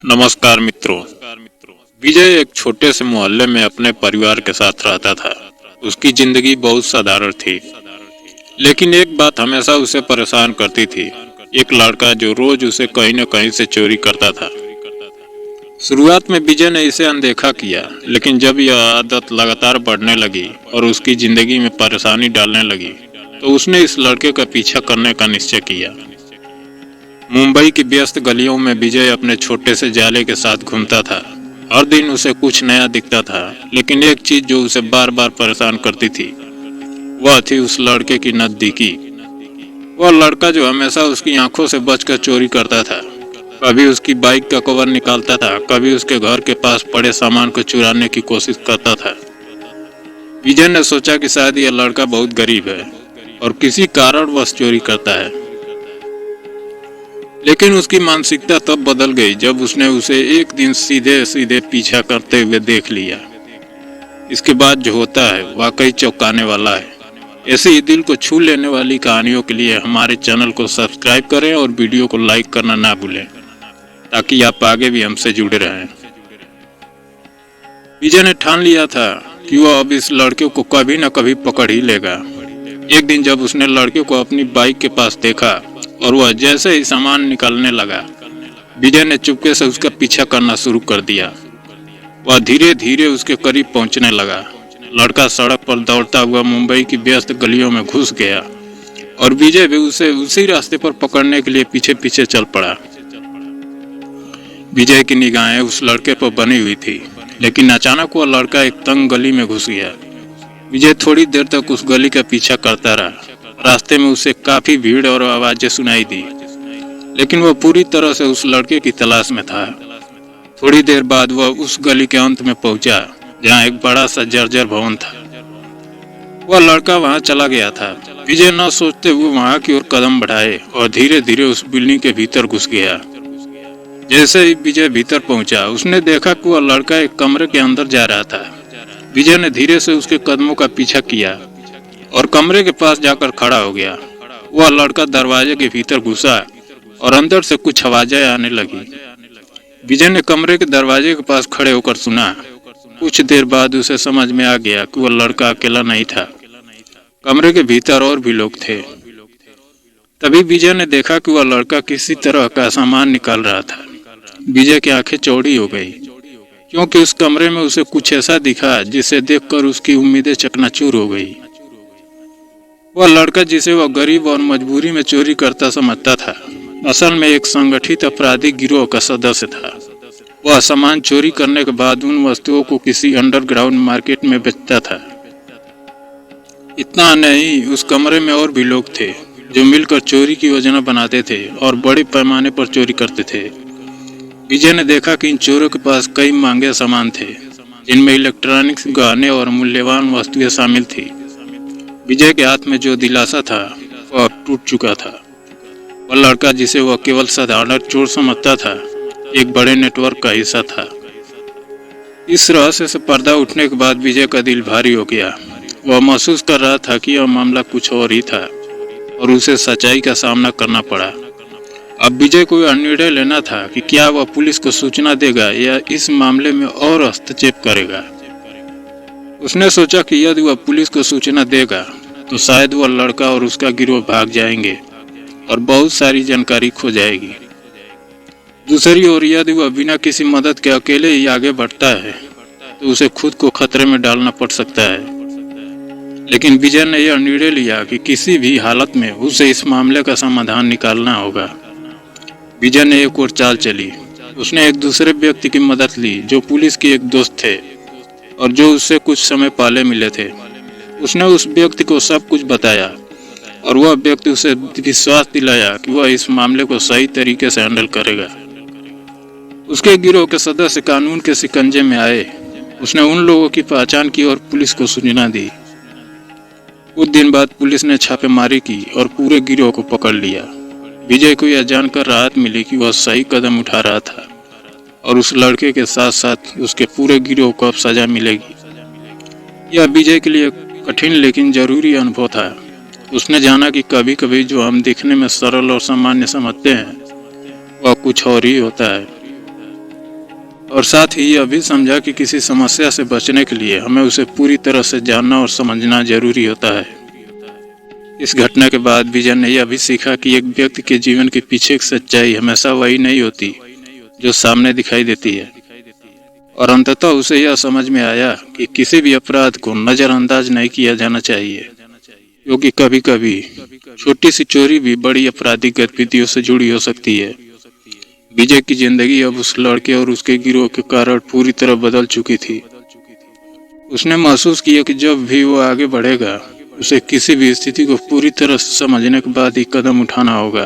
नमस्कार मित्रों। विजय एक छोटे से मोहल्ले में अपने परिवार के साथ रहता था। उसकी जिंदगी बहुत साधारण थी, लेकिन एक बात हमेशा उसे परेशान करती थी। एक लड़का जो रोज उसे कहीं न कहीं से चोरी करता था। शुरुआत में विजय ने इसे अनदेखा किया, लेकिन जब यह आदत लगातार बढ़ने लगी और उसकी जिंदगी में परेशानी डालने लगी, तो उसने इस लड़के का पीछा करने का निश्चय किया। मुंबई की व्यस्त गलियों में विजय अपने छोटे से जाले के साथ घूमता था। हर दिन उसे कुछ नया दिखता था, लेकिन एक चीज जो उसे बार बार परेशान करती थी, वह थी उस लड़के की नजदीकी। वह लड़का जो हमेशा उसकी आंखों से बचकर चोरी करता था। कभी उसकी बाइक का कवर निकालता था, कभी उसके घर के पास पड़े सामान को चुराने की कोशिश करता था। विजय ने सोचा कि शायद यह लड़का बहुत गरीब है और किसी कारणवश चोरी करता है। लेकिन उसकी मानसिकता तब बदल गई जब उसने उसे एक दिन सीधे सीधे पीछा करते हुए देख लिया। इसके बाद जो होता है वाकई चौंकाने वाला है। ऐसे ही दिल को छू लेने वाली कहानियों के लिए हमारे चैनल को सब्सक्राइब करें और वीडियो को लाइक करना ना भूलें, ताकि आप आगे भी हमसे जुड़े रहें। विजय ने ठान लिया था कि वह अब इस लड़के को कभी न कभी पकड़ ही लेगा। एक दिन जब उसने लड़के को अपनी बाइक के पास देखा और वह जैसे ही सामान निकालने लगा, विजय ने चुपके से उसका पीछा करना शुरू कर दिया। वह धीरे धीरे उसके करीब पहुंचने लगा। लड़का सड़क पर दौड़ता हुआ मुंबई की व्यस्त गलियों में घुस गया और विजय भी उसे उसी रास्ते पर पकड़ने के लिए पीछे पीछे चल पड़ा। विजय की निगाहें उस लड़के पर बनी हुई थी, लेकिन अचानक वह लड़का एक तंग गली में घुस गया। विजय थोड़ी देर तक उस गली का पीछा करता रहा। रास्ते में उसे काफी भीड़ और आवाजें सुनाई दी, लेकिन वह पूरी तरह से उस लड़के की तलाश में था। थोड़ी देर बाद वह उस गली के अंत में पहुंचा, जहां एक बड़ा सा जर्जर भवन था। वह लड़का वहां चला गया था। विजय न सोचते हुए वहां की ओर कदम बढ़ाए और धीरे धीरे उस बिल्डिंग के भीतर घुस गया। जैसे ही विजय भीतर पहुंचा, उसने देखा कि वह लड़का एक कमरे के अंदर जा रहा था। विजय ने धीरे से उसके कदमों का पीछा किया और कमरे के पास जाकर खड़ा हो गया। वह लड़का दरवाजे के भीतर घुसा और अंदर से कुछ आवाजें आने लगी। विजय ने कमरे के दरवाजे के पास खड़े होकर सुना। कुछ देर बाद उसे समझ में आ गया कि वह लड़का अकेला नहीं था। कमरे के भीतर और भी लोग थे। तभी विजय ने देखा कि वह लड़का किसी तरह का सामान निकाल रहा था। विजय की आंखें चौड़ी हो गई, क्योंकि उस कमरे में उसे कुछ ऐसा दिखा जिसे देखकर उसकी उम्मीदें चकनाचूर हो गई। वह लड़का जिसे वह गरीब और मजबूरी में चोरी करता समझता था, असल में एक संगठित अपराधी गिरोह का सदस्य था। वह सामान चोरी करने के बाद उन वस्तुओं को किसी अंडरग्राउंड मार्केट में बेचता था। इतना नहीं, उस कमरे में और भी लोग थे जो मिलकर चोरी की योजना बनाते थे और बड़े पैमाने पर चोरी करते थे। विजय ने देखा कि इन चोरों के पास कई महंगे सामान थे, जिनमें इलेक्ट्रॉनिक्स, गहने और मूल्यवान वस्तुएं शामिल थी। विजय के हाथ में जो दिलासा था वह अब टूट चुका था। वह लड़का जिसे वह केवल साधारण चोर समझता था, एक बड़े नेटवर्क का हिस्सा था। इस रहस्य से पर्दा उठने के बाद विजय का दिल भारी हो गया। वह महसूस कर रहा था कि यह मामला कुछ और ही था और उसे सच्चाई का सामना करना पड़ा। अब विजय को यह निर्णय लेना था कि क्या वह पुलिस को सूचना देगा या इस मामले में और हस्तक्षेप करेगा। उसने सोचा कि यदि वह पुलिस को सूचना देगा तो शायद वह लड़का और उसका गिरोह भाग जाएंगे और बहुत सारी जानकारी खो जाएगी। दूसरी ओर यदि वह बिना किसी मदद के अकेले ही आगे बढ़ता है तो उसे खुद को खतरे में डालना पड़ सकता है। लेकिन विजय ने यह निर्णय लिया कि किसी भी हालत में उसे इस मामले का समाधान निकालना होगा। विजय ने एक और चाल चली। उसने एक दूसरे व्यक्ति की मदद ली जो पुलिस के एक दोस्त थे और जो उससे कुछ समय पहले मिले थे। उसने उस व्यक्ति को सब कुछ बताया और वह व्यक्ति उसे विश्वास दिलाया कि वह इस मामले को सही तरीके से हैंडल करेगा। उसके गिरोह के सदस्य कानून के शिकंजे में आए। उसने उन लोगों की पहचान की और पुलिस को सूचना दी। कुछ दिन बाद पुलिस ने छापेमारी की और पूरे गिरोह को पकड़ लिया। विजय को यह जानकर राहत मिली कि वह सही कदम उठा रहा था और उस लड़के के साथ साथ उसके पूरे गिरोह को अब सजा मिलेगी। यह विजय के लिए कठिन लेकिन जरूरी अनुभव था। उसने जाना कि कभी कभी जो हम दिखने में सरल और सामान्य समझते हैं, वह कुछ और ही होता है। और साथ ही यह भी समझा कि किसी समस्या से बचने के लिए हमें उसे पूरी तरह से जानना और समझना जरूरी होता है। इस घटना के बाद विजय ने यह भी सीखा कि एक व्यक्ति के जीवन के पीछे की सच्चाई हमेशा वही नहीं होती जो सामने दिखाई देती है, और अंततः उसे यह समझ में आया कि किसी भी अपराध को नजरअंदाज नहीं किया जाना चाहिए, क्योंकि कभी कभी छोटी सी चोरी भी बड़ी आपराधिक गतिविधियों से जुड़ी हो सकती है। विजय की जिंदगी अब उस लड़के और उसके गिरोह के कारण पूरी तरह बदल चुकी थी। उसने महसूस किया कि जब भी वो आगे बढ़ेगा, उसे किसी भी स्थिति को पूरी तरह से समझने के बाद ही कदम उठाना होगा।